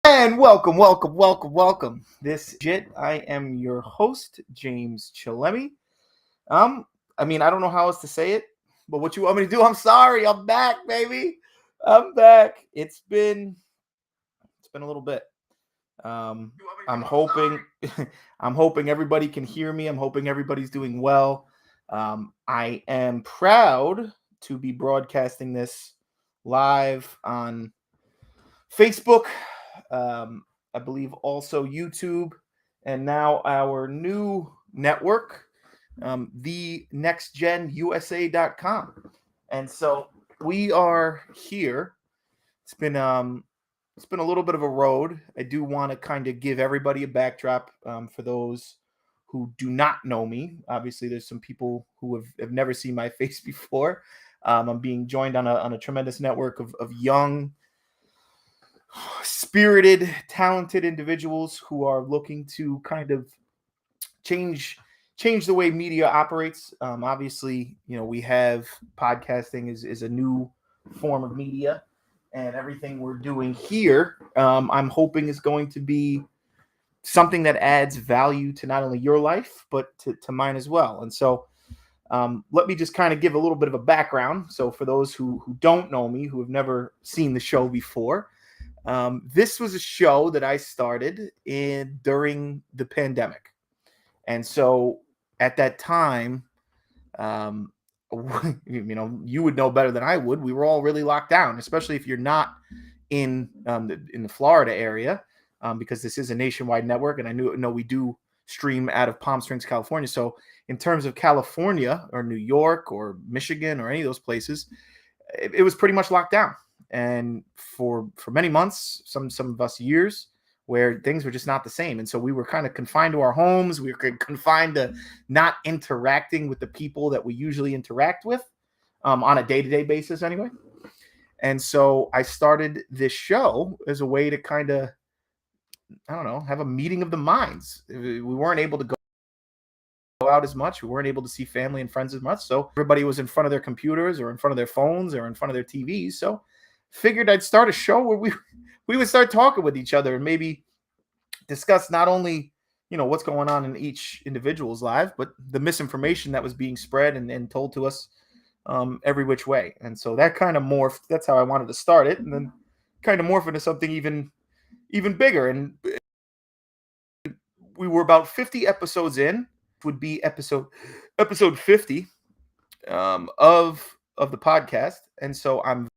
And welcome. This shit. I am your host, James Chillemi. I don't know how else to say it, but what you want me to do? I'm sorry. I'm back, baby. I'm back. It's been a little bit. I'm hoping I'm hoping everybody can hear me. I'm hoping everybody's doing well. I am proud to be broadcasting this live on Facebook, I believe also YouTube, and now our new network, the nextgenusa.com. And so we are here. It's been a little bit of a road. I do want to kind of give everybody a backdrop, for those who do not know me. Obviously, there's some people who have never seen my face before. I'm being joined on a tremendous network of young, spirited, talented individuals who are looking to kind of change the way media operates. Obviously, we have podcasting is a new form of media, and everything we're doing here, I'm hoping is going to be something that adds value to not only your life, but to mine as well. And so let me just kind of give a little bit of a background. So for those who don't know me, who have never seen the show before, this was a show that I started during the pandemic. And so at that time, you would know better than I would. We were all really locked down, especially if you're not in the Florida area, because this is a nationwide network. And I know we do stream out of Palm Springs, California. So in terms of California or New York or Michigan or any of those places, it was pretty much locked down. And for many months, some of us years, where things were just not the same. And so we were kind of confined to our homes. We were confined to not interacting with the people that we usually interact with, on a day-to-day basis anyway. And so I started this show as a way to kind of, have a meeting of the minds. We weren't able to go out as much. We weren't able to see family and friends as much. So everybody was in front of their computers or in front of their phones or in front of their TVs. So figured I'd start a show where we would start talking with each other and maybe discuss not only, what's going on in each individual's life, but the misinformation that was being spread and told to us every which way. And so that kind of morphed. That's how I wanted to start it, and then kind of morph into something even bigger. And we were about 50 episodes in. Would be episode 50 of the podcast. And so I'm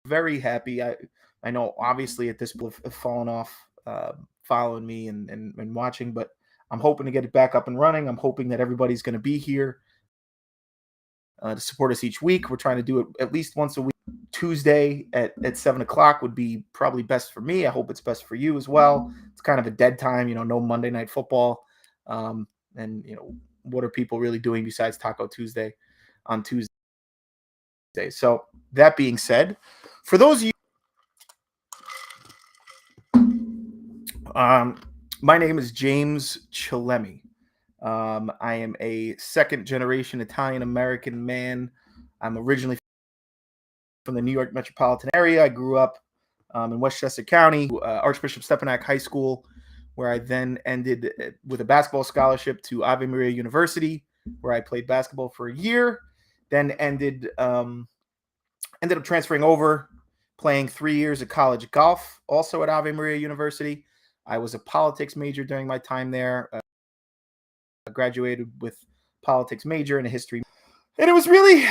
very happy. I know obviously at this point have fallen off following me and watching, but I'm hoping to get it back up and running. I'm hoping that everybody's going to be here to support us each week. We're trying to do it at least once a week. Tuesday at 7:00 would be probably best for me. I hope it's best for you as well. It's kind of a dead time, no Monday Night Football. And what are people really doing besides Taco Tuesday on Tuesday? So that being said, for those of you, my name is James Chillemi. I am a second generation Italian American man. I'm originally from the New York metropolitan area. I grew up in Westchester County, Archbishop Stepinac High School, where I then ended with a basketball scholarship to Ave Maria University, where I played basketball for a year. Then ended up transferring over, playing 3 years of college golf, also at Ave Maria University. I was a politics major during my time there. I graduated with politics major and a history. And it was really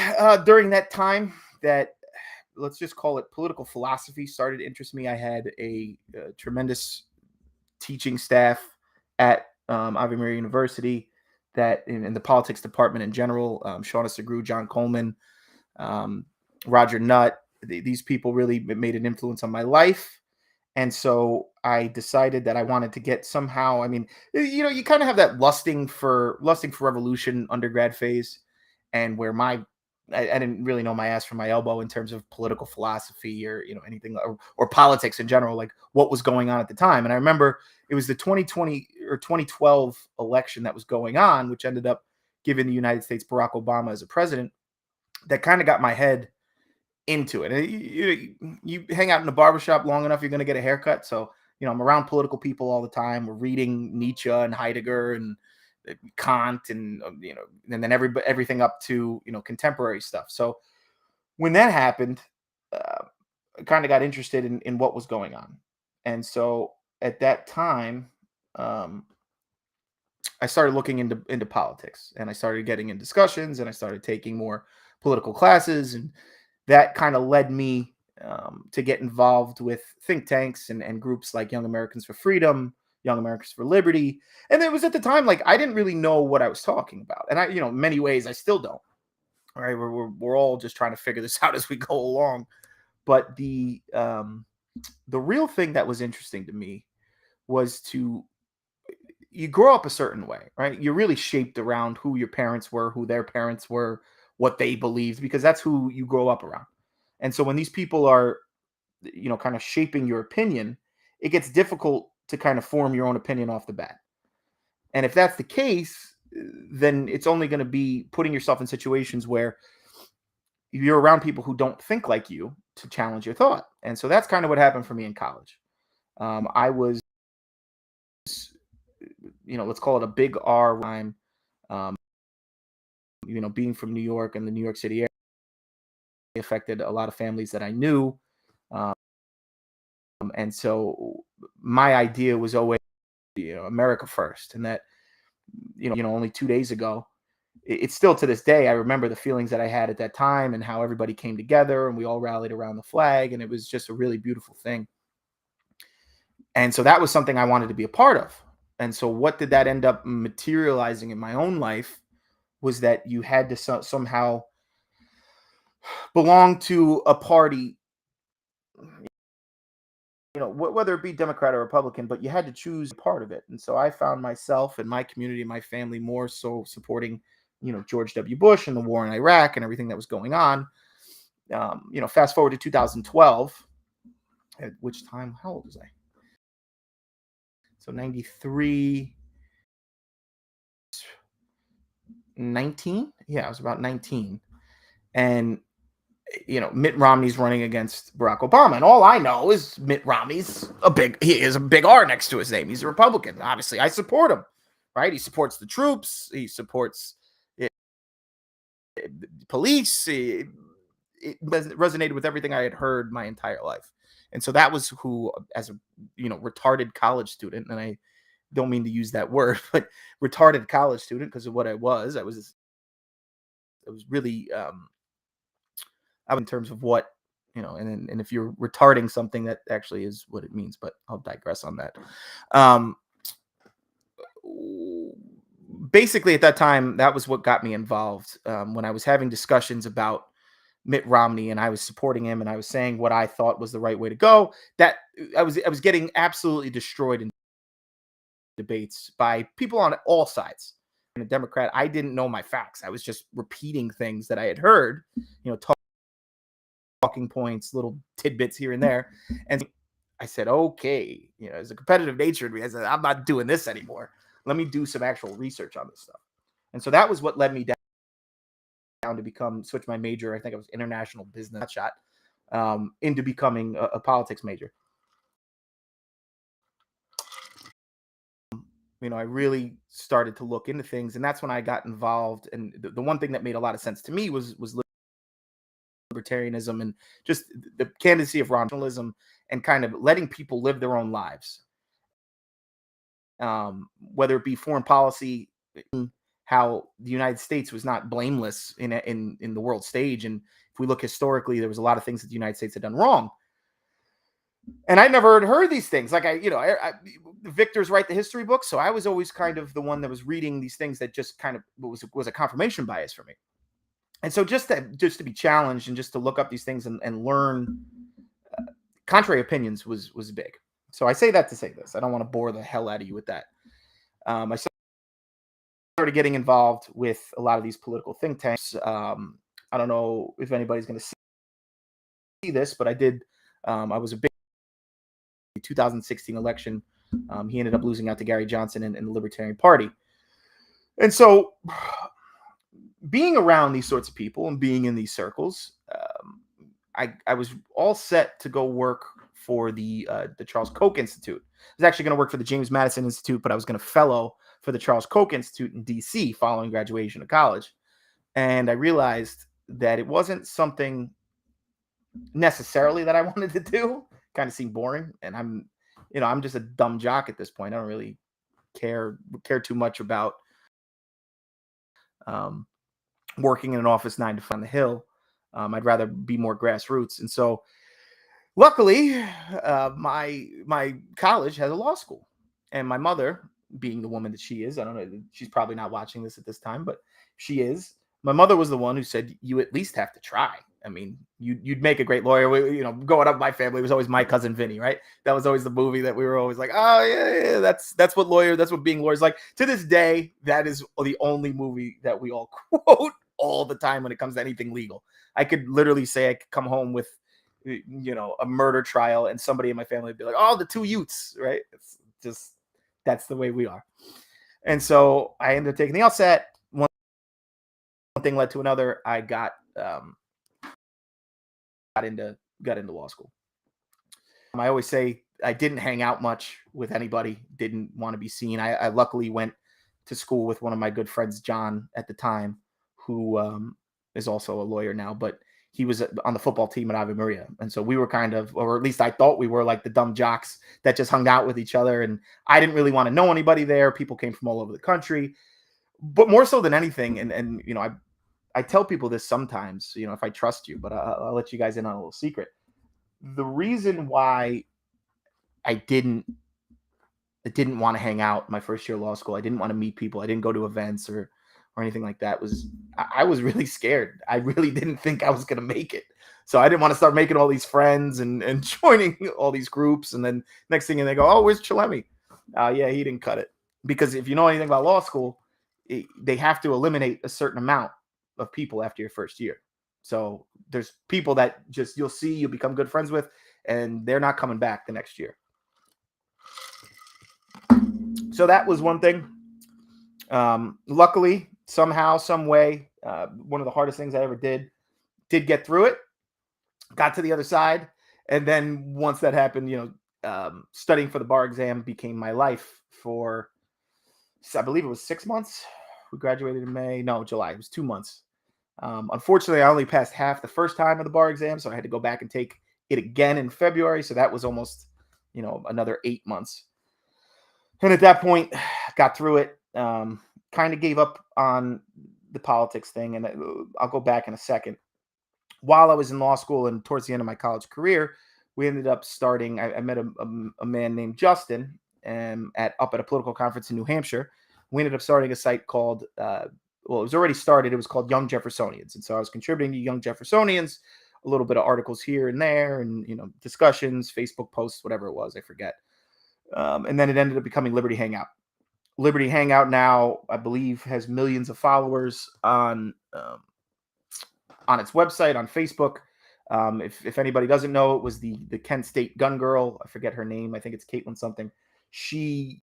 during that time that, let's just call it, political philosophy started to interest me. I had a tremendous teaching staff at Ave Maria University that in the politics department in general, Shauna Segru, John Coleman, Roger Nutt, these people really made an influence on my life. And so I decided that I wanted to get somehow, you kind of have that lusting for revolution undergrad phase, and where I didn't really know my ass from my elbow in terms of political philosophy or, anything or politics in general, like what was going on at the time. And I remember it was the 2020 or 2012 election that was going on, which ended up giving the United States Barack Obama as a president, that kind of got my head into it. And you hang out in a barbershop long enough, you're going to get a haircut. So, I'm around political people all the time. We're reading Nietzsche and Heidegger and Kant and, and then everything up to, contemporary stuff. So when that happened, I kind of got interested in what was going on. And so at that time, I started looking into politics, and I started getting in discussions, and I started taking more political classes, and that kind of led me to get involved with think tanks and groups like Young Americans for Freedom, Young Americans for Liberty. And it was at the time, like, I didn't really know what I was talking about. And in many ways, I still don't. All right. We're all just trying to figure this out as we go along. But the real thing that was interesting to me was you grow up a certain way, right? You're really shaped around who your parents were, who their parents were, what they believed, because that's who you grow up around. And so when these people are, kind of shaping your opinion, it gets difficult to kind of form your own opinion off the bat. And if that's the case, then it's only going to be putting yourself in situations where you're around people who don't think like you to challenge your thought. And so that's kind of what happened for me in college. I was, let's call it a big R rhyme. Being from New York and the New York City area affected a lot of families that I knew. And so my idea was always, America first. And that, only 2 days ago, it's still to this day, I remember the feelings that I had at that time and how everybody came together and we all rallied around the flag. And it was just a really beautiful thing. And so that was something I wanted to be a part of. And so what did that end up materializing in my own life was that you had to somehow belong to a party, whether it be Democrat or Republican, but you had to choose part of it. And so I found myself and my community and my family more so supporting, George W. Bush and the war in Iraq and everything that was going on. Fast forward to 2012, at which time, how old was I? So 93, 19. Yeah, I was about 19. And, Mitt Romney's running against Barack Obama. And all I know is Mitt Romney's he is a big R next to his name. He's a Republican. Obviously, I support him, right? He supports the troops. He supports police. It resonated with everything I had heard my entire life. And so that was who, as a, retarded college student, and I don't mean to use that word, but retarded college student, because of what I was really, in terms of what, and if you're retarding something, that actually is what it means, but I'll digress on that. Basically at that time, that was what got me involved. When I was having discussions about Mitt Romney and I was supporting him and I was saying what I thought was the right way to go, that I was getting absolutely destroyed in debates by people on all sides. And a Democrat, I didn't know my facts. I was just repeating things that I had heard, talking points, little tidbits here and there. And I said, okay, there's a competitive nature in me. I said, I'm not doing this anymore. Let me do some actual research on this stuff. And so that was what led me down to switch my major. I think it was international business into becoming a politics major. I really started to look into things, and that's when I got involved. And the one thing that made a lot of sense to me was libertarianism and just the candidacy of rationalism and kind of letting people live their own lives. Whether it be foreign policy, how the United States was not blameless in the world stage. And if we look historically, there was a lot of things that the United States had done wrong. And I never had heard these things. Like victors write the history books. So I was always kind of the one that was reading these things that just kind of was a confirmation bias for me. And so just to be challenged and just to look up these things and learn contrary opinions was big. So I say that to say this. I don't want to bore the hell out of you with that. I started getting involved with a lot of these political think tanks. I don't know if anybody's going to see this, but I did. I was a big 2016 election He ended up losing out to Gary Johnson in the Libertarian Party. And so being around these sorts of people and being in these circles, I was all set to go work for the Charles Koch Institute. I was actually going to work for the James Madison Institute, but I was going to fellow for the Charles Koch Institute in D.C. following graduation of college. And I realized that it wasn't something necessarily that I wanted to do. Kind of seemed boring, and I'm just a dumb jock at this point. I don't really care too much about working in an office 9 to 5 on the Hill. I'd rather be more grassroots. And so luckily, my college has a law school, and my mother, being the woman that she is, I don't know, she's probably not watching this at this time, but she is. My mother was the one who said, you at least have to try. I mean, you'd make a great lawyer. Growing up, my family was always My Cousin Vinny, right? That was always the movie that we were always like, oh yeah, that's what being lawyers like. To this day, that is the only movie that we all quote all the time when it comes to anything legal. I could literally say I could come home with, a murder trial, and somebody in my family would be like, oh, the two Utes, right? It's just, that's the way we are. And so I ended up taking the LSAT. One thing led to another. I got into law school. I always say I didn't hang out much with anybody, didn't want to be seen. I luckily went to school with one of my good friends, John, at the time, who is also a lawyer now, but he was on the football team at Ave Maria. And so we were kind of, or at least I thought we were, like the dumb jocks that just hung out with each other. And I didn't really want to know anybody there. People came from all over the country, but more so than anything. And I tell people this sometimes, if I trust you, but I'll let you guys in on a little secret. The reason why I didn't want to hang out my first year of law school, I didn't want to meet people, I didn't go to events or anything like that, was I was really scared. I really didn't think I was going to make it. So I didn't want to start making all these friends and joining all these groups. And then next thing they go, oh, where's Chillemi? Yeah, he didn't cut it. Because if you know anything about law school, they have to eliminate a certain amount of people after your first year. So there's people that just you'll become good friends with, and they're not coming back the next year. So that was one thing. Luckily, somehow, some way, one of the hardest things I ever did get through it, got to the other side. And then once that happened, studying for the bar exam became my life for, I believe it was 6 months. We graduated in July. It was 2 months. Unfortunately, I only passed half the first time of the bar exam, so I had to go back and take it again in February. So that was almost, another 8 months. And at that point, got through it, kind of gave up on the politics thing. And I'll go back in a second. While I was in law school and towards the end of my college career, we ended up starting, I met a man named Justin up at a political conference in New Hampshire. We ended up starting a site called, it was already started. It was called Young Jeffersonians. And so I was contributing to Young Jeffersonians, a little bit of articles here and there, and, discussions, Facebook posts, whatever it was, I forget. And then it ended up becoming Liberty Hangout. Liberty Hangout now, I believe, has millions of followers on its website, on Facebook. If anybody doesn't know, it was the Kent State gun girl. I forget her name. I think it's Caitlin something. She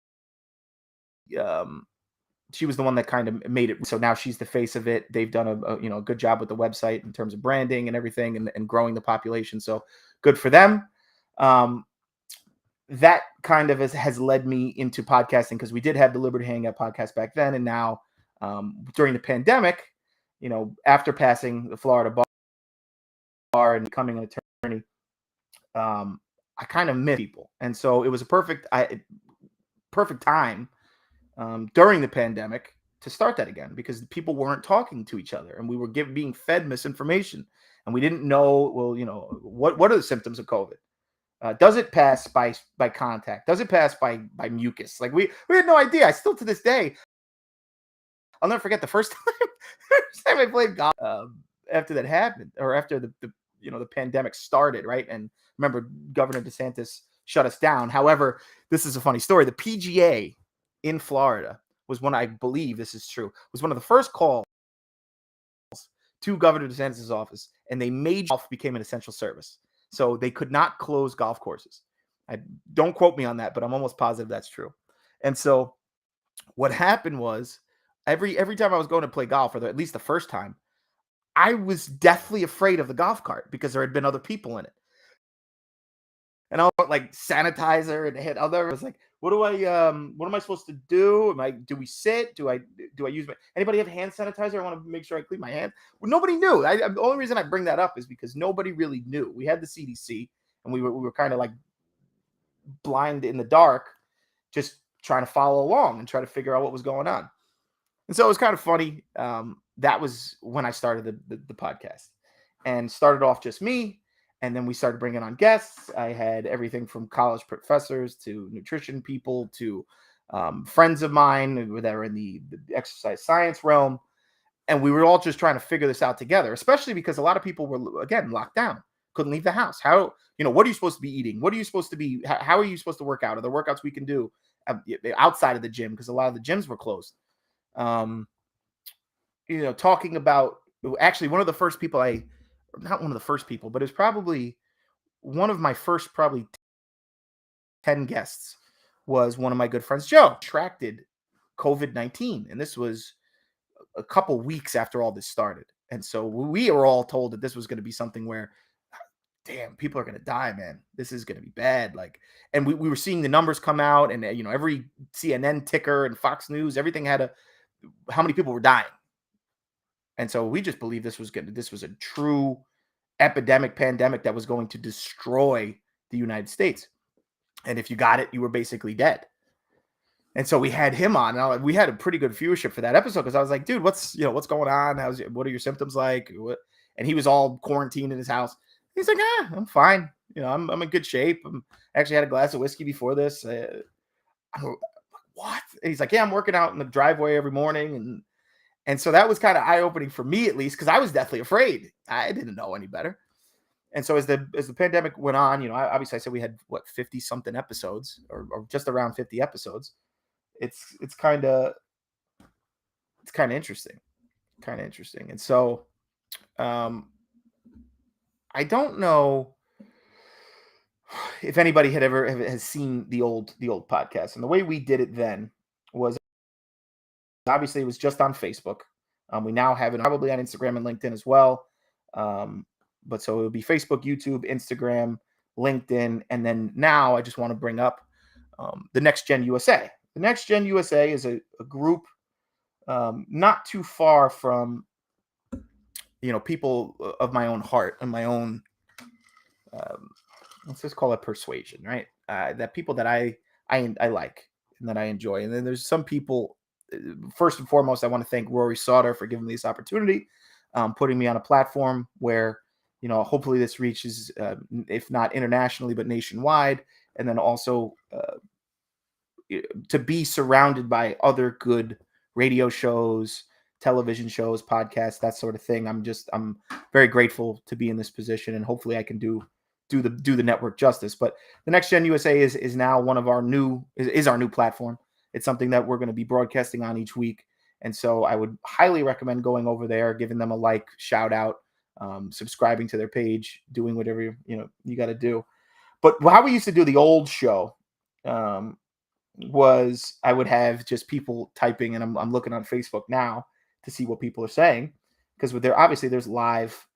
was the one that kind of made it. So now she's the face of it. They've done a good job with the website in terms of branding and everything, and growing the population. So good for them. That kind of has led me into podcasting, because we did have the Liberty Hangout podcast back then. And now during the pandemic, after passing the Florida bar and becoming an attorney, I kind of miss people. And so it was a perfect time during the pandemic to start that again, because people weren't talking to each other, and we were being fed misinformation, and we didn't know, what are the symptoms of COVID? Does it pass by contact? Does it pass by mucus? Like we had no idea. I still, to this day, I'll never forget the first time I played golf after that happened, or after the pandemic started, right? And remember, Governor DeSantis shut us down. However, this is a funny story. The PGA in Florida was I believe this is true, was one of the first calls to Governor DeSantis' office, and they made golf became an essential service. So they could not close golf courses. I don't quote me on that, but I'm almost positive that's true. And so what happened was every time I was going to play golf, or at least the first time, I was deathly afraid of the golf cart because there had been other people in it. And I was like sanitizer and hit other. I was like, what am I supposed to do? Do we sit? Do I use anybody have hand sanitizer? I want to make sure I clean my hands. Well, nobody knew. The only reason I bring that up is because nobody really knew. We had the CDC, and we were kind of like blind in the dark, just trying to follow along and try to figure out what was going on. And so it was kind of funny. That was when I started the podcast, and started off just me. And then we started bringing on guests. I had everything from college professors to nutrition people to friends of mine that are in the exercise science realm. And we were all just trying to figure this out together, especially because a lot of people were, again, locked down, couldn't leave the house. How, what are you supposed to be eating? What are you supposed to be? How are you supposed to work out? Are there workouts we can do outside of the gym? Because a lot of the gyms were closed. Talking about, actually, one of the first people not one of the first people, but it was probably one of my first probably 10 guests was one of my good friends, Joe, contracted COVID-19. And this was a couple weeks after all this started. And so we were all told that this was going to be something where, damn, people are going to die, man. This is going to be bad. And we were seeing the numbers come out, and, every CNN ticker and Fox News, everything had how many people were dying. And so we just believed this was a true epidemic, pandemic that was going to destroy the United States. And if you got it, you were basically dead. And so we had him on, and we had a pretty good viewership for that episode, because I was like, dude, what's going on? What are your symptoms like? And he was all quarantined in his house. He's like, I'm fine. I'm in good shape. I actually had a glass of whiskey before this. What? And he's like, yeah, I'm working out in the driveway every morning. And so that was kind of eye-opening for me, at least, because I was deathly afraid. I didn't know any better. And so as the pandemic went on, obviously I said we had 50 something episodes, or just around 50 episodes. It's kind of interesting, And so I don't know if anybody has seen the old podcast. And the way we did it then was, obviously, it was just on Facebook. We now have it probably on Instagram and LinkedIn as well. But so it would be Facebook, YouTube, Instagram, LinkedIn. And then now I just want to bring up the Next Gen USA. The Next Gen USA is a group not too far from, people of my own heart and my own, let's just call it persuasion, right? That people that I like and that I enjoy. And then there's some people. First and foremost, I want to thank Rory Sauter for giving me this opportunity, putting me on a platform where, hopefully this reaches, if not internationally, but nationwide. And then also to be surrounded by other good radio shows, television shows, podcasts, that sort of thing. I'm very grateful to be in this position, and hopefully I can do the network justice. But the Next Gen USA is now one of our new platform. It's something that we're going to be broadcasting on each week. And so I would highly recommend going over there, giving them a like, shout out, subscribing to their page, doing whatever, you got to do. But how we used to do the old show was I would have just people typing, and I'm looking on Facebook now to see what people are saying, because there's live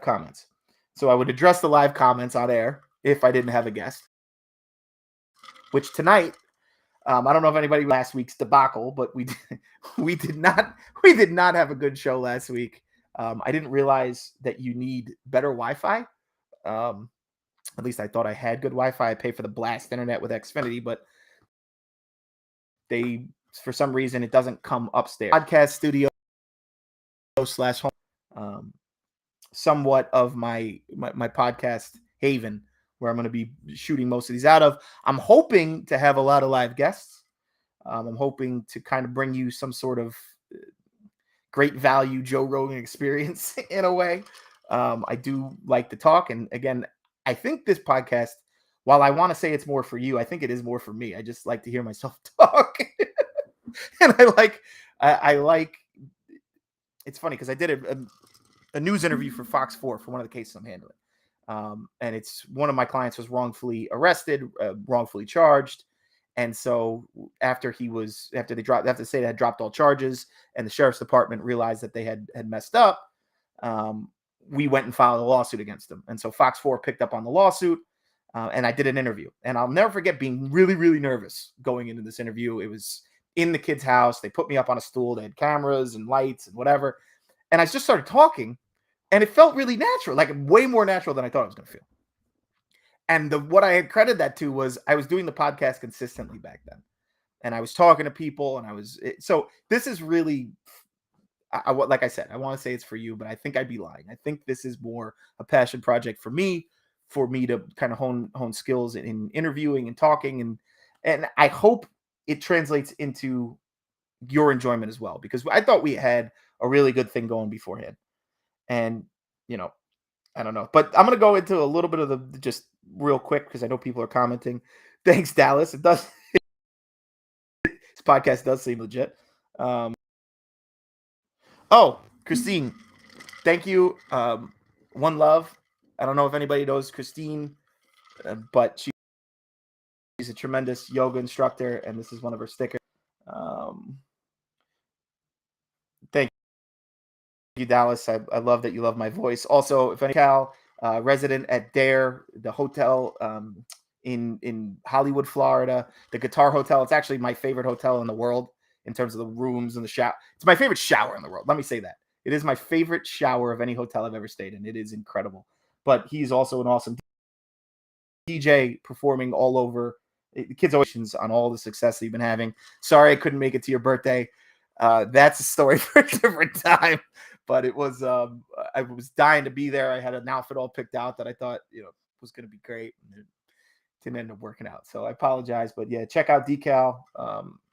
comments. So I would address the live comments on air if I didn't have a guest, which tonight, I don't know if anybody last week's debacle, but we did not have a good show last week. I didn't realize that you need better Wi-Fi. At least I thought I had good Wi-Fi. I pay for the blast internet with Xfinity, but for some reason, it doesn't come upstairs. Podcast studio /home, somewhat of my podcast haven, where I'm going to be shooting most of these out of. I'm hoping to have a lot of live guests. I'm hoping to kind of bring you some sort of great value Joe Rogan experience in a way. I do like to talk. And again, I think this podcast, while I want to say it's more for you, I think it is more for me. I just like to hear myself talk. And I like, it's funny because I did a news interview for Fox 4 for one of the cases I'm handling. And it's one of my clients was wrongfully arrested, wrongfully charged. And so after the state had dropped all charges and the sheriff's department realized that they had messed up, we went and filed a lawsuit against them. And so Fox 4 picked up on the lawsuit, and I did an interview. And I'll never forget being really, really nervous going into this interview. It was in the kid's house. They put me up on a stool. They had cameras and lights and whatever. And I just started talking, and it felt really natural, like way more natural than I thought it was going to feel. And what I had credited that to was I was doing the podcast consistently back then. And I was talking to people, and so this is really, like I said, I want to say it's for you, but I think I'd be lying. I think this is more a passion project for me to kind of hone skills in interviewing and talking. And I hope it translates into your enjoyment as well, because I thought we had a really good thing going beforehand. And, I don't know, but I'm going to go into a little bit of the just real quick, because I know people are commenting. Thanks, Dallas. This podcast does seem legit. Christine, thank you. One love. I don't know if anybody knows Christine, but she's a tremendous yoga instructor, and this is one of her stickers. Thank you, Dallas. I love that you love my voice. Also, if any resident at Dare, the hotel in Hollywood, Florida, the Guitar Hotel. It's actually my favorite hotel in the world in terms of the rooms and the shower. It's my favorite shower in the world. Let me say that. It is my favorite shower of any hotel I've ever stayed in. It is incredible. But he's also an awesome DJ, performing all over. The kids always on all the success they've been having. Sorry I couldn't make it to your birthday. That's a story for a different time. But it was, I was dying to be there. I had an outfit all picked out that I thought, was going to be great. And it didn't end up working out. So I apologize. But yeah, check out Decal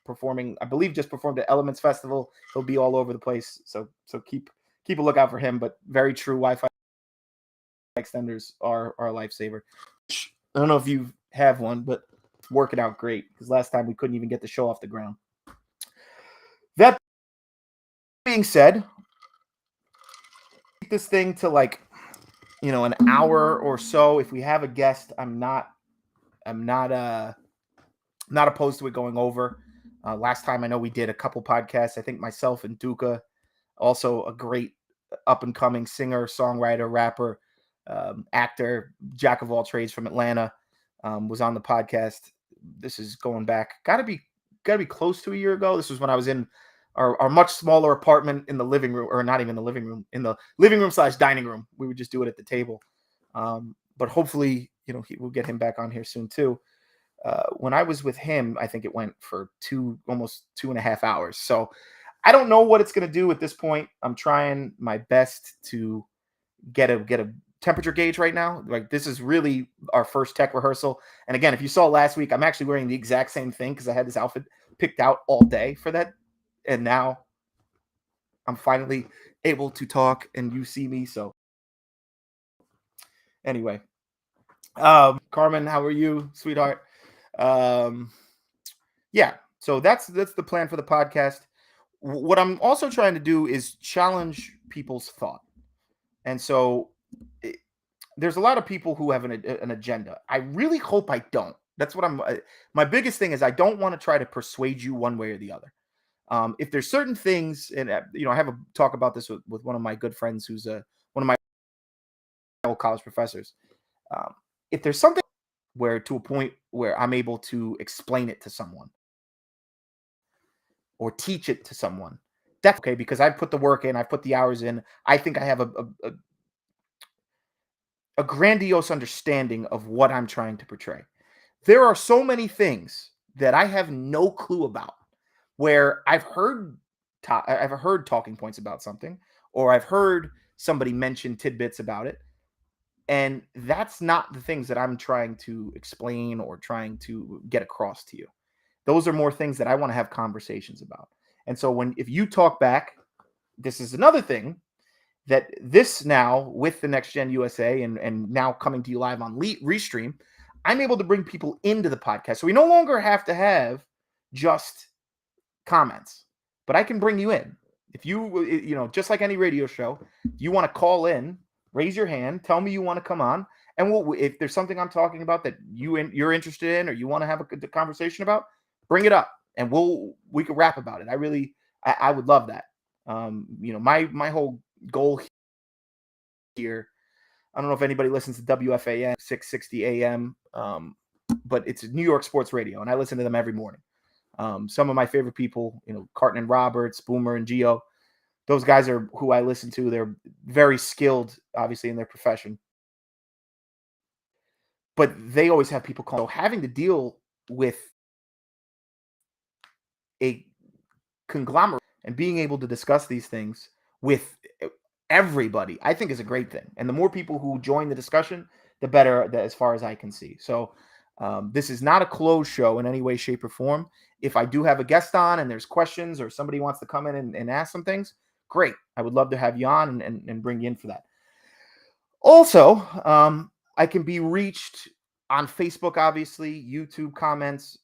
performing. I believe just performed at Elements Festival. He'll be all over the place. So keep a lookout for him. But very true, Wi-Fi extenders are a lifesaver. I don't know if you have one, but it's working out great, because last time we couldn't even get the show off the ground. That being said, this thing to an hour or so. If we have a guest, I'm not opposed to it going over. Last time I know we did a couple podcasts. I think myself and Duca, also a great up and coming singer, songwriter, rapper, actor, jack of all trades from Atlanta, was on the podcast. This is going back, gotta be close to a year ago. This was when I was in our much smaller apartment in the living room, or not even the living room, in the living room / dining room. We would just do it at the table. But hopefully, we'll get him back on here soon too. When I was with him, I think it went for almost 2.5 hours. So I don't know what it's going to do at this point. I'm trying my best to get a temperature gauge right now. Like, this is really our first tech rehearsal. And again, if you saw last week, I'm actually wearing the exact same thing, because I had this outfit picked out all day for that. And now I'm finally able to talk and you see me. So anyway, Carmen, how are you, sweetheart? Yeah, so that's the plan for the podcast. What I'm also trying to do is challenge people's thought. And so there's a lot of people who have an agenda. I really hope I don't. That's what my biggest thing is, I don't want to try to persuade you one way or the other. If there's certain things, and I have a talk about this with one of my good friends, who's one of my old college professors. If there's something to a point where I'm able to explain it to someone or teach it to someone, that's okay, because I've put the work in, I've put the hours in. I think I have a grandiose understanding of what I'm trying to portray. There are so many things that I have no clue about, where I've heard talking points about something, or I've heard somebody mention tidbits about it, and that's not the things that I'm trying to explain or trying to get across to you. Those are more things that I want to have conversations about. And so if you talk back, this is another thing that this now, with the Next Gen USA and now coming to you live on Restream, I'm able to bring people into the podcast. So we no longer have to have just comments, but I can bring you in. If you just like any radio show, you want to call in, raise your hand, tell me you want to come on, And if there's something I'm talking about that you're interested in or you want to have a conversation about, bring it up and we can rap about it. I would love that. My whole goal here. I don't know if anybody listens to WFAN 660 AM, but it's New York sports radio, and I listen to them every morning. Some of my favorite people, Carton and Roberts, Boomer and Geo, those guys are who I listen to. They're very skilled, obviously, in their profession. But they always have people call. So having to deal with a conglomerate and being able to discuss these things with everybody, I think is a great thing. And the more people who join the discussion, the better, as far as I can see. So this is not a closed show in any way, shape, or form. If I do have a guest on and there's questions or somebody wants to come in and ask some things, great. I would love to have you on and bring you in for that. Also, I can be reached on Facebook, obviously, YouTube comments.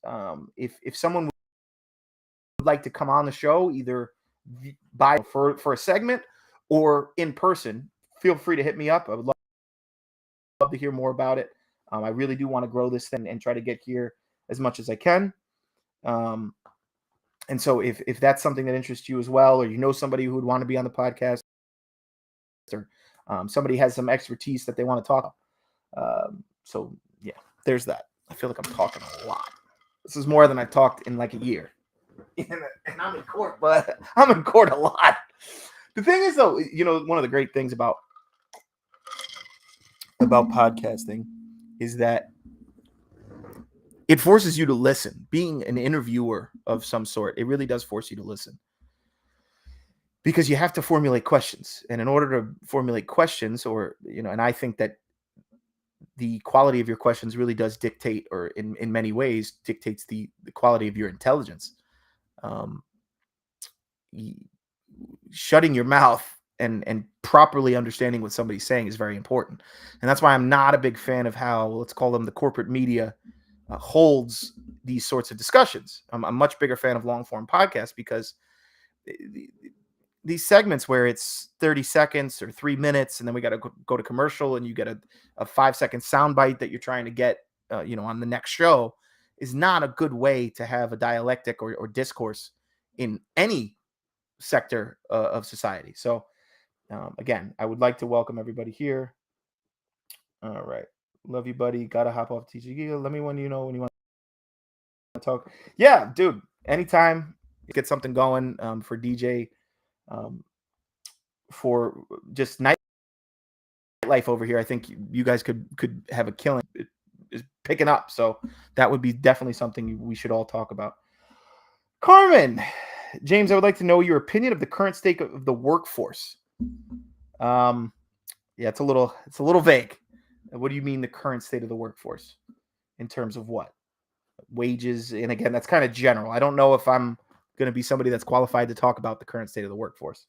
If someone would like to come on the show, either for a segment or in person, feel free to hit me up. I would love to hear more about it. I really do want to grow this thing and try to get here as much as I can. And so if that's something that interests you as well, or you know somebody who would want to be on the podcast, or somebody has some expertise that they want to talk about. So yeah, there's that. I feel like I'm talking a lot. This is more than I talked in like a year. And I'm in court, but I'm in court a lot. The thing is, though, one of the great things about podcasting is that it forces you to listen. Being an interviewer of some sort, it really does force you to listen, because you have to formulate questions. And in order to formulate questions, and I think that the quality of your questions really does dictate, or in many ways dictates the quality of your intelligence. Shutting your mouth and properly understanding what somebody's saying is very important. And that's why I'm not a big fan of how, let's call them, the corporate media holds these sorts of discussions. I'm a much bigger fan of long form podcasts, because these segments where it's 30 seconds or 3 minutes, and then we got to go to commercial, and you get a 5-second soundbite that you're trying to get, on the next show, is not a good way to have a dialectic or discourse in any sector of society. So again, I would like to welcome everybody here. All right. Love you, buddy. Gotta hop off TG. Let me when you want to talk. Yeah, dude. Anytime. Get something going for DJ, for just nightlife over here. I think you guys could have a killing. It is picking up. So that would be definitely something we should all talk about. Carmen, James, I would like to know your opinion of the current state of the workforce. Yeah, it's a little vague. What do you mean the current state of the workforce? In terms of what? Wages? And again, that's kind of general. I don't know if I'm going to be somebody that's qualified to talk about the current state of the workforce.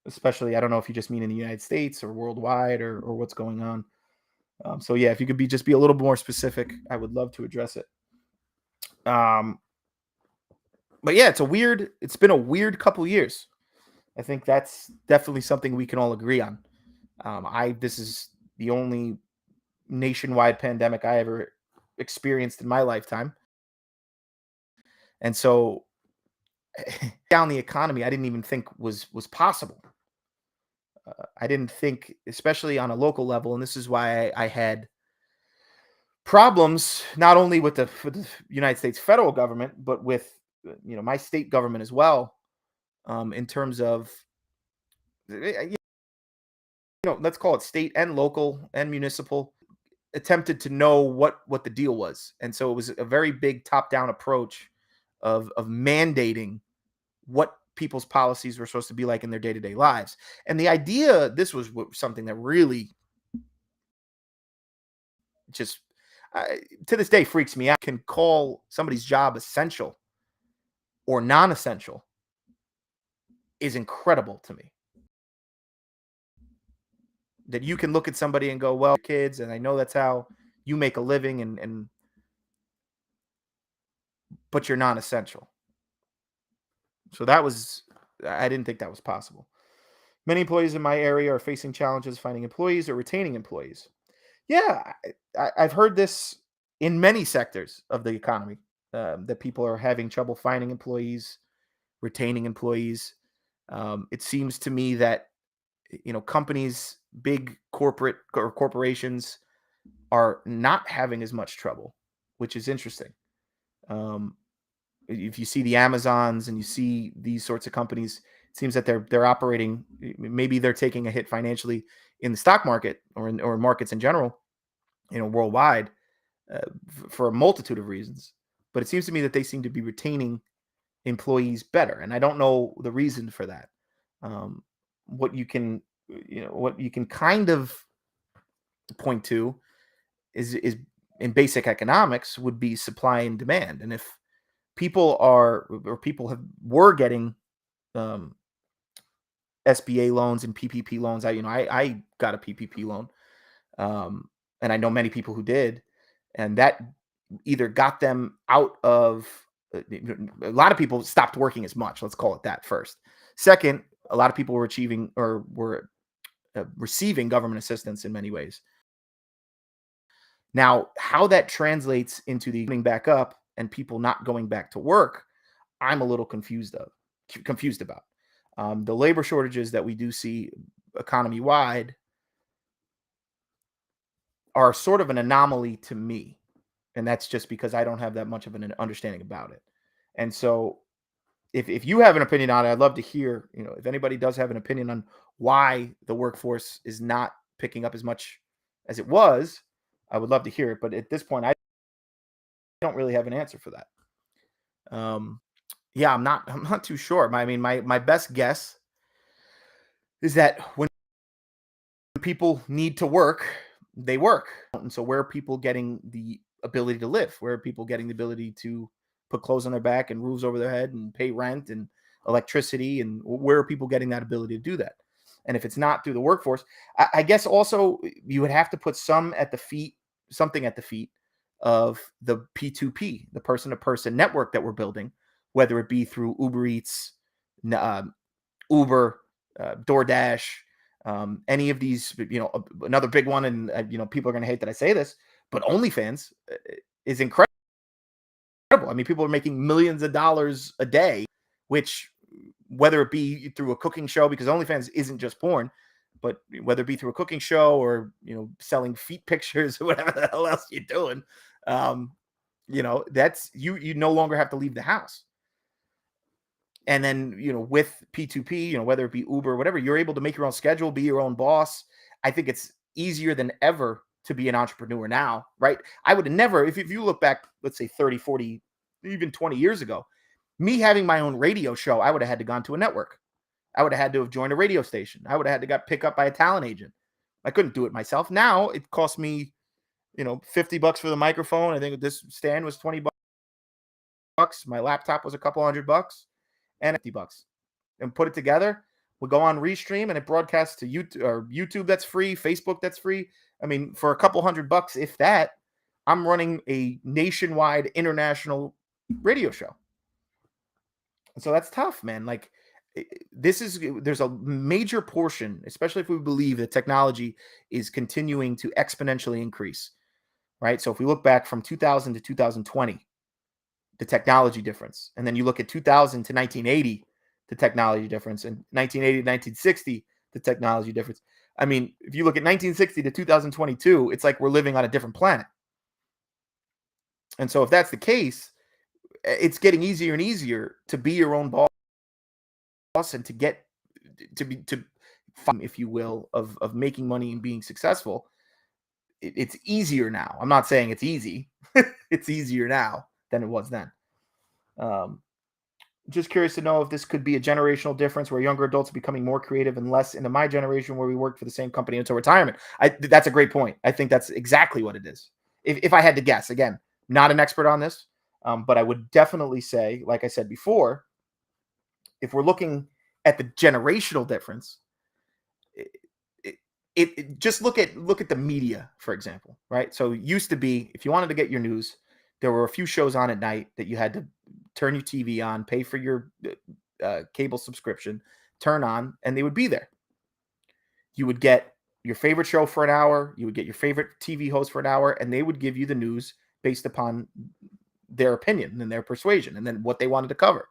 Especially, I don't know if you just mean in the United States or worldwide or what's going on. So yeah, if you could be a little more specific, I would love to address it. But yeah, it's been a weird couple years. I think that's definitely something we can all agree on. This is the only nationwide pandemic I ever experienced in my lifetime. And so down the economy, I didn't even think was possible. I didn't think, especially on a local level, and this is why I had problems not only with the United States federal government, but with my state government as well, in terms of let's call it state and local and municipal, attempted to know what the deal was. And so it was a very big top-down approach of mandating what people's policies were supposed to be like in their day-to-day lives. And the idea, this was something that really just to this day freaks me out. Can call somebody's job essential or non-essential is incredible to me. That you can look at somebody and go, well, kids, and I know that's how you make a living, and but you're non-essential. So I didn't think that was possible. Many employees in my area are facing challenges finding employees or retaining employees. Yeah, I've heard this in many sectors of the economy, that people are having trouble finding employees, retaining employees. It seems to me that companies, big corporate or corporations, are not having as much trouble, which is interesting. Um, if you see the Amazons and you see these sorts of companies, it seems that they're operating. Maybe they're taking a hit financially in the stock market or in markets in general, worldwide, for a multitude of reasons. But it seems to me that they seem to be retaining employees better, and I don't know the reason for that. Um, what you can kind of point to is in basic economics would be supply and demand, and if people are or people have were getting um, SBA loans and PPP loans. I got a PPP loan, um, and I know many people who did, and that either got them out of. A lot of people stopped working as much. Let's call it that first. Second, a lot of people were achieving or were receiving government assistance in many ways. Now, how that translates into the coming back up and people not going back to work, I'm a little confused about. The labor shortages that we do see economy wide are sort of an anomaly to me, and that's just because I don't have that much of an understanding about it. And so, if you have an opinion on it, I'd love to hear. If anybody does have an opinion on why the workforce is not picking up as much as it was, I would love to hear it. But at this point, I don't really have an answer for that. Yeah, I'm not too sure. I mean, my best guess is that when people need to work, they work. And so where are people getting the ability to live? Where are people getting the ability to put clothes on their back and roofs over their head and pay rent and electricity? And where are people getting that ability to do that? And if it's not through the workforce, I guess also you would have to put something at the feet of the P2P, the person to person network that we're building, whether it be through Uber Eats, uh, Uber, DoorDash, any of these, another big one, and people are going to hate that I say this, but OnlyFans is incredible. I mean, people are making millions of dollars a day, which, whether it be through a cooking show, because OnlyFans isn't just porn, but whether it be through a cooking show or selling feet pictures or whatever the hell else you're doing, um, that's you no longer have to leave the house. And then, with P2P, whether it be Uber or whatever, you're able to make your own schedule, be your own boss. I think it's easier than ever to be an entrepreneur now, right? I would have never, if you look back, let's say 30, 40, even 20 years ago, me having my own radio show, I would have had to gone to a network. I would have had to have joined a radio station. I would have had to got picked up by a talent agent. I couldn't do it myself. Now it cost me, $50 for the microphone. I think this stand was $20. My laptop was a couple $100 and $50, and put it together. We go on Restream and it broadcasts to YouTube that's free, Facebook that's free. I mean, for a couple $100, if that, I'm running a nationwide international radio show. And so that's tough, man. Like, there's a major portion, especially if we believe that technology is continuing to exponentially increase, right? So if we look back from 2000 to 2020, the technology difference, and then you look at 2000 to 1980, the technology difference, and 1980 to 1960, the technology difference. I mean, if you look at 1960 to 2022, it's like we're living on a different planet. And so if that's the case, it's getting easier and easier to be your own boss and to get to if you will, of making money and being successful. It's easier now. I'm not saying it's easy. It's easier now than it was then. Um, just curious to know if this could be a generational difference where younger adults are becoming more creative and less into my generation where we worked for the same company until retirement. That's a great point. I think that's exactly what it is. If I had to guess, again, not an expert on this, but I would definitely say, like I said before, if we're looking at the generational difference, just look at the media, for example, right? So it used to be, if you wanted to get your news, there were a few shows on at night that you had to turn your TV on, pay for your cable subscription, turn on, and they would be there. You would get your favorite show for an hour, you would get your favorite TV host for an hour, and they would give you the news based upon their opinion and their persuasion and then what they wanted to cover.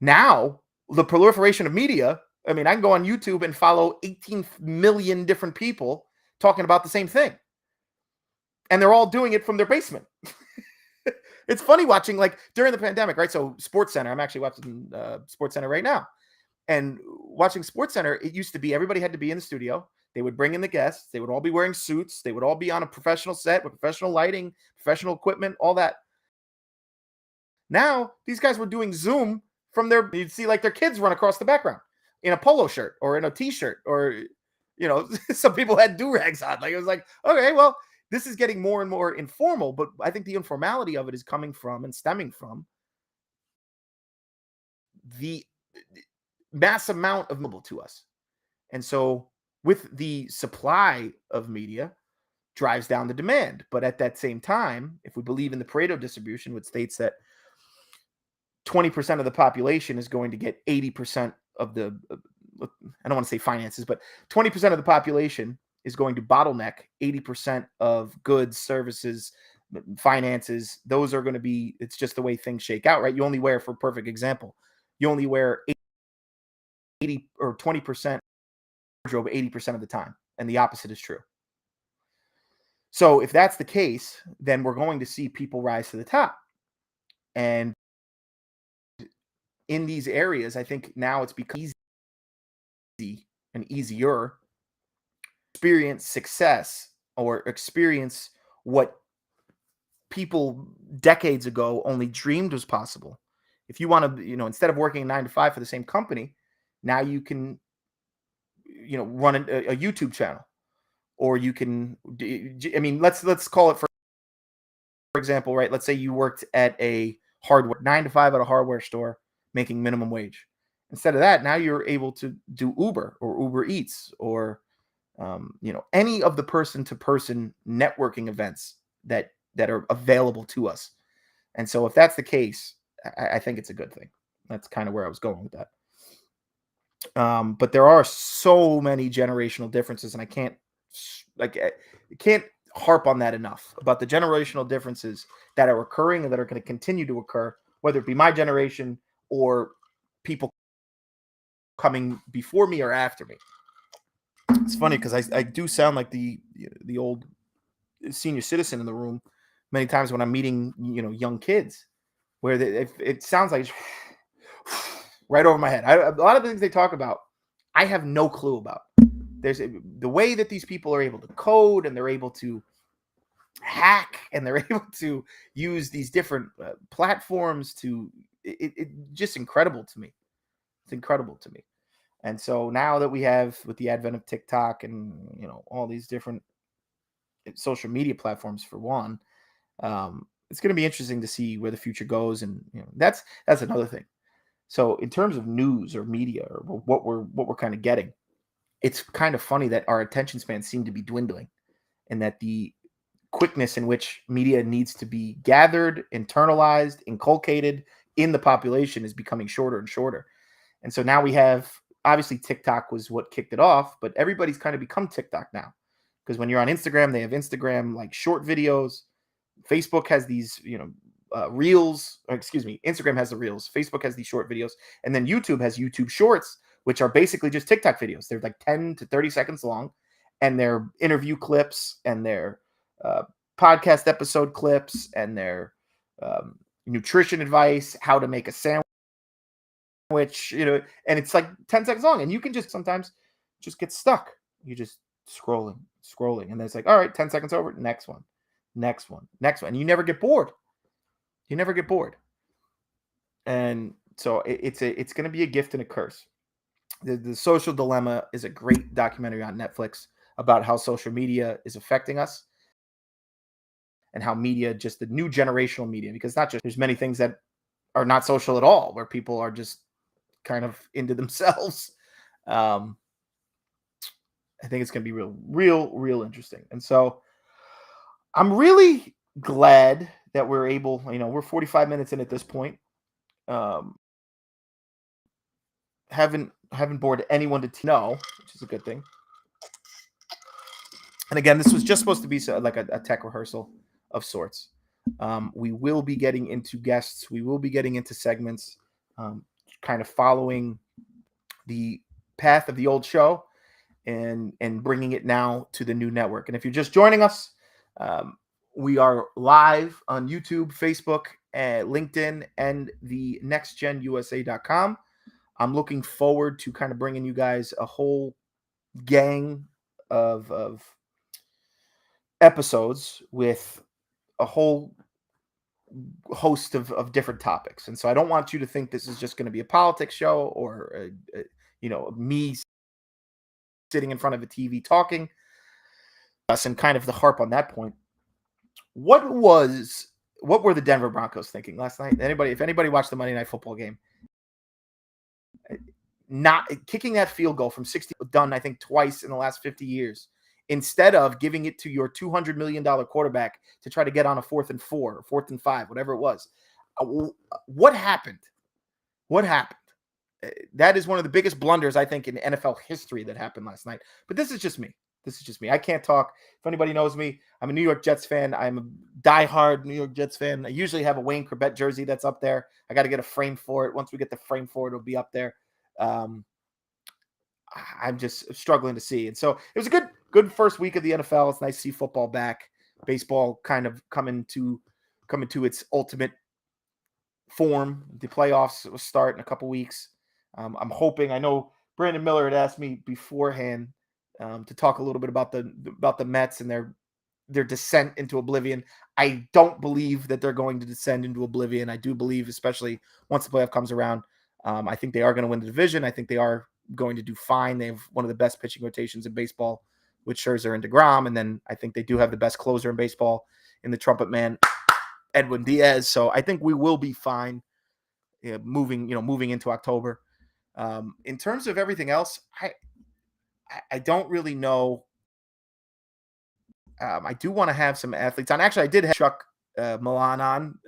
Now, the proliferation of media, I mean, I can go on YouTube and follow 18 million different people talking about the same thing. And they're all doing it from their basement. It's funny watching, like, during the pandemic, right? So SportsCenter, I'm actually watching SportsCenter right now. And watching SportsCenter, it used to be everybody had to be in the studio. They would bring in the guests. They would all be wearing suits. They would all be on a professional set with professional lighting, professional equipment, all that. Now, these guys were doing Zoom from their, you'd see like their kids run across the background in a polo shirt or in a t-shirt, or, you know, some people had do-rags on. Like, it was like, okay, well, this is getting more and more informal, but I think the informality of it is coming from and stemming from the mass amount available to us. And so with the supply of media drives down the demand. But at that same time, if we believe in the Pareto distribution, which states that 20% of the population is going to get 80% of the, I don't want to say finances, but 20% of the population is going to bottleneck 80% of goods, services, finances. Those are going to be, it's just the way things shake out, right? You only wear, for a perfect example, you only wear 80 or 20% wardrobe 80% of the time, and the opposite is true. So if that's the case, then we're going to see people rise to the top. And in these areas, I think now it's become easy and easier to experience success or experience what people decades ago only dreamed was possible. If you want to, you know, instead of working 9 to 5 for the same company, now you can, you know, run a YouTube channel, or you can, I mean, let's call it, for example, right? Let's say you worked at a hardware 9 to 5 at a hardware store making minimum wage. Instead of that, now you're able to do Uber or Uber Eats, or you know, any of the person-to-person networking events that are available to us. And so if that's the case, I think it's a good thing. That's kind of where I was going with that. But there are so many generational differences, and I can't harp on that enough, about the generational differences that are occurring and that are going to continue to occur, whether it be my generation or people coming before me or after me. It's funny because I do sound like the old senior citizen in the room many times when I'm meeting, you know, young kids, where it sounds like right over my head. A lot of the things they talk about, I have no clue about. There's the way that these people are able to code, and they're able to hack, and they're able to use these different platforms to, it just incredible to me. It's incredible to me. And so now that we have, with the advent of TikTok and, you know, all these different social media platforms, for one, it's going to be interesting to see where the future goes. And, you know, that's another thing. So in terms of news or media, or what we're kind of getting, it's kind of funny that our attention spans seem to be dwindling, and that the quickness in which media needs to be gathered, internalized, inculcated in the population is becoming shorter and shorter. And so now we have, obviously TikTok was what kicked it off, but everybody's kind of become TikTok now, because when you're on Instagram, they have Instagram like short videos. Facebook has these, you know, reels, or excuse me, Instagram has the reels, Facebook has these short videos, and then YouTube has YouTube shorts, which are basically just TikTok videos. They're like 10 to 30 seconds long, and they're interview clips, and they're podcast episode clips, and their nutrition advice, how to make a sandwich, you know, and it's like 10 seconds long, and you can just sometimes just get stuck. You just scrolling, and then it's like, all right, 10 seconds over, next one. And you never get bored. And so it's going to be a gift and a curse. The Social Dilemma is a great documentary on Netflix about how social media is affecting us, and how media, just the new generational media, because not just, there's many things that are not social at all, where people are just kind of into themselves. I think it's going to be real interesting. And so I'm really glad that we're able, you know, we're 45 minutes in at this point. Haven't bored anyone to know, which is a good thing. And again, this was just supposed to be like a tech rehearsal of sorts. We will be getting into guests. We will be getting into segments, kind of following the path of the old show and bringing it now to the new network. And if you're just joining us, we are live on YouTube, Facebook, LinkedIn, and the nextgenusa.com. I'm looking forward to kind of bringing you guys a whole gang of episodes with a whole host of different topics. And so I don't want you to think this is just going to be a politics show or me sitting in front of a TV talking us, and kind of the harp on that point. What were the Denver Broncos thinking last night? If anybody watched the Monday Night Football game, not kicking that field goal from 60, done I think twice in the last 50 years, instead of giving it to your $200 million quarterback to try to get on a 4th and 4, 4th and 5, whatever it was. What happened? What happened? That is one of the biggest blunders, I think, in NFL history that happened last night. But this is just me. I can't talk. If anybody knows me, I'm a New York Jets fan. I'm a diehard New York Jets fan. I usually have a Wayne Corbett jersey that's up there. I got to get a frame for it. Once we get the frame for it, it'll be up there. I'm just struggling to see. And so it was a good first week of the NFL. It's nice to see football back. Baseball kind of coming to its ultimate form. The playoffs will start in a couple weeks. I'm hoping. I know Brandon Miller had asked me beforehand to talk a little bit about the Mets and their descent into oblivion. I don't believe that they're going to descend into oblivion. I do believe, especially once the playoff comes around, I think they are going to win the division. I think they are going to do fine. They have one of the best pitching rotations in baseball with Scherzer and DeGrom, and then I think they do have the best closer in baseball in the trumpet man, Edwin Diaz. So I think we will be fine moving into October. In terms of everything else, I don't really know. I do want to have some athletes on. Actually, I did have Chuck Milan on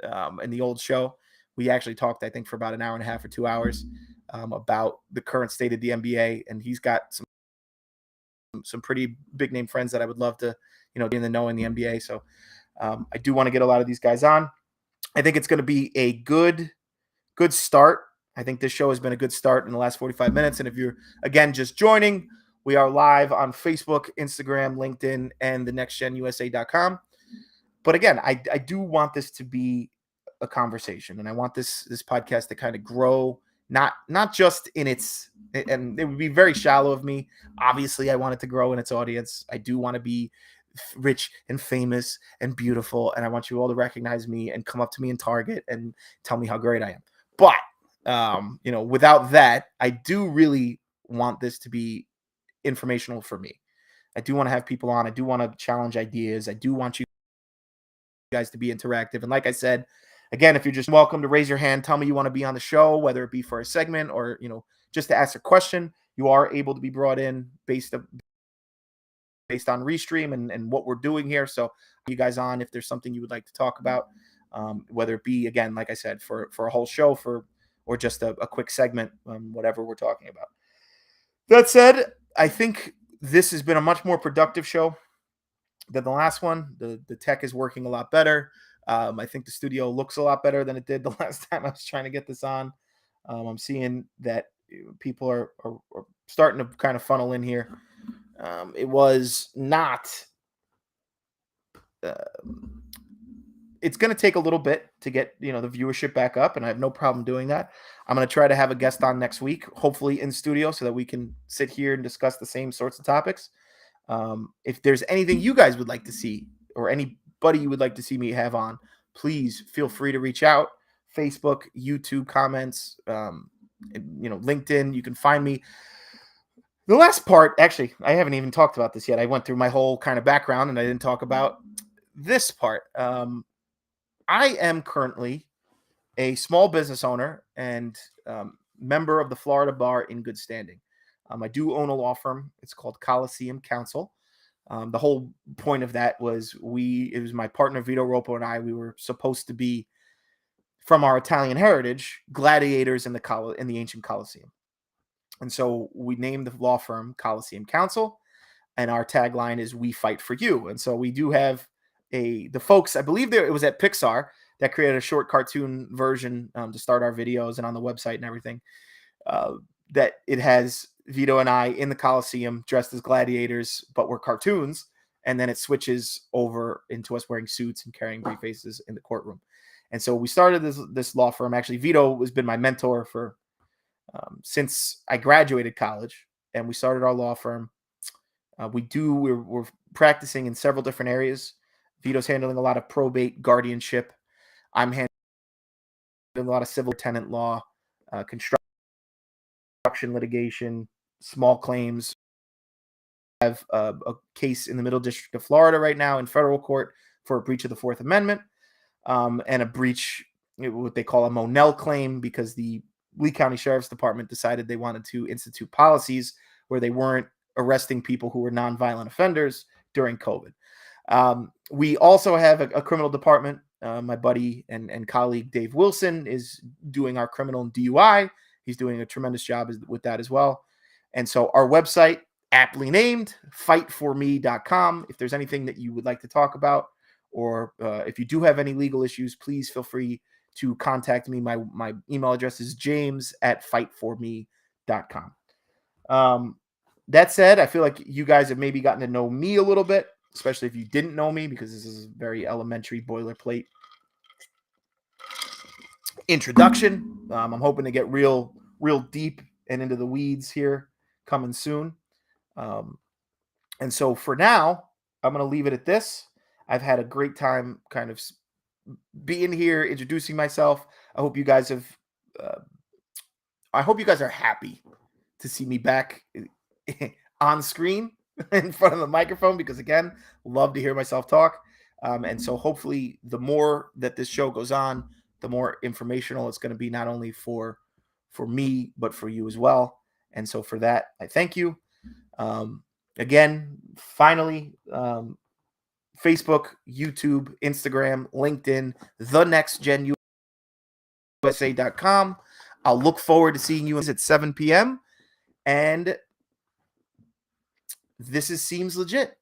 in the old show. We actually talked, I think, for about an hour and a half or 2 hours about the current state of the NBA, and he's got some pretty big name friends that I would love to, be in the know in the NBA. So I do want to get a lot of these guys on. I think it's going to be a good start. I think this show has been a good start in the last 45 minutes. And if you're, again, just joining, we are live on Facebook, Instagram, LinkedIn, and the nextgenusa.com. But again, I do want this to be a conversation, and I want this podcast to kind of grow, not just in its, and it would be very shallow of me. Obviously, I want it to grow in its audience. I do want to be rich and famous and beautiful, and I want you all to recognize me and come up to me in Target and tell me how great I am. But without that, I do really want this to be informational for me. I do want to have people on. I do want to challenge ideas. I do want you guys to be interactive. And like I said, again, if you're just welcome to raise your hand, tell me you want to be on the show, whether it be for a segment or, just to ask a question. You are able to be brought in based on Restream and what we're doing here. So you guys on if there's something you would like to talk about, whether it be, again, like I said, for a whole show or just a quick segment, whatever we're talking about. That said, I think this has been a much more productive show than the last one. The tech is working a lot better. I think the studio looks a lot better than it did the last time I was trying to get this on. I'm seeing that people are starting to kind of funnel in here. It was not. It's going to take a little bit to get the viewership back up, and I have no problem doing that. I'm going to try to have a guest on next week, hopefully in studio, so that we can sit here and discuss the same sorts of topics. If there's anything you guys would like to see, or anybody you would like to see me have on, please feel free to reach out. Facebook, YouTube comments, LinkedIn. You can find me. The last part, actually, I haven't even talked about this yet. I went through my whole kind of background, and I didn't talk about this part. I am currently a small business owner and member of the Florida Bar in good standing. I do own a law firm. It's called Coliseum Council. The whole point of that was it was my partner Vito Ropo and I. We were supposed to be, from our Italian heritage, gladiators in the ancient Coliseum. And so we named the law firm Coliseum Council. and our tagline is "We Fight for You." And so we do have the folks, I believe it was at Pixar, that created a short cartoon version to start our videos and on the website and everything. That it has Vito and I in the Coliseum dressed as gladiators, but we're cartoons. And then it switches over into us wearing suits and carrying briefcases in the courtroom. And so we started this law firm. Actually, Vito has been my mentor for since I graduated college, and we started our law firm. We're practicing in several different areas. Vito's handling a lot of probate, guardianship. I'm handling a lot of civil tenant law, construction litigation, small claims. I have a case in the Middle District of Florida right now in federal court for a breach of the Fourth Amendment, and a breach, what they call a Monell claim, because the Lee County Sheriff's Department decided they wanted to institute policies where they weren't arresting people who were nonviolent offenders during COVID. We also have a criminal department. My buddy and colleague Dave Wilson is doing our criminal and DUI. He's doing a tremendous job with that as well. And so our website, aptly named, fightforme.com. If there's anything that you would like to talk about, or if you do have any legal issues, please feel free to contact me. My email address is james@fightforme.com. That said, I feel like you guys have maybe gotten to know me a little bit, especially if you didn't know me, because this is a very elementary boilerplate introduction. I'm hoping to get real deep and into the weeds here coming soon. And so for now, I'm going to leave it at this. I've had a great time kind of being here, introducing myself. I hope you guys are happy to see me back on screen in front of the microphone, because again, love to hear myself talk. And so hopefully the more that this show goes on, the more informational it's going to be, not only for me, but for you as well. And so for that, I thank you. Again, finally, Facebook, YouTube, Instagram, LinkedIn, thenextgenusa.com. I'll look forward to seeing you at 7 p.m. And this seems legit.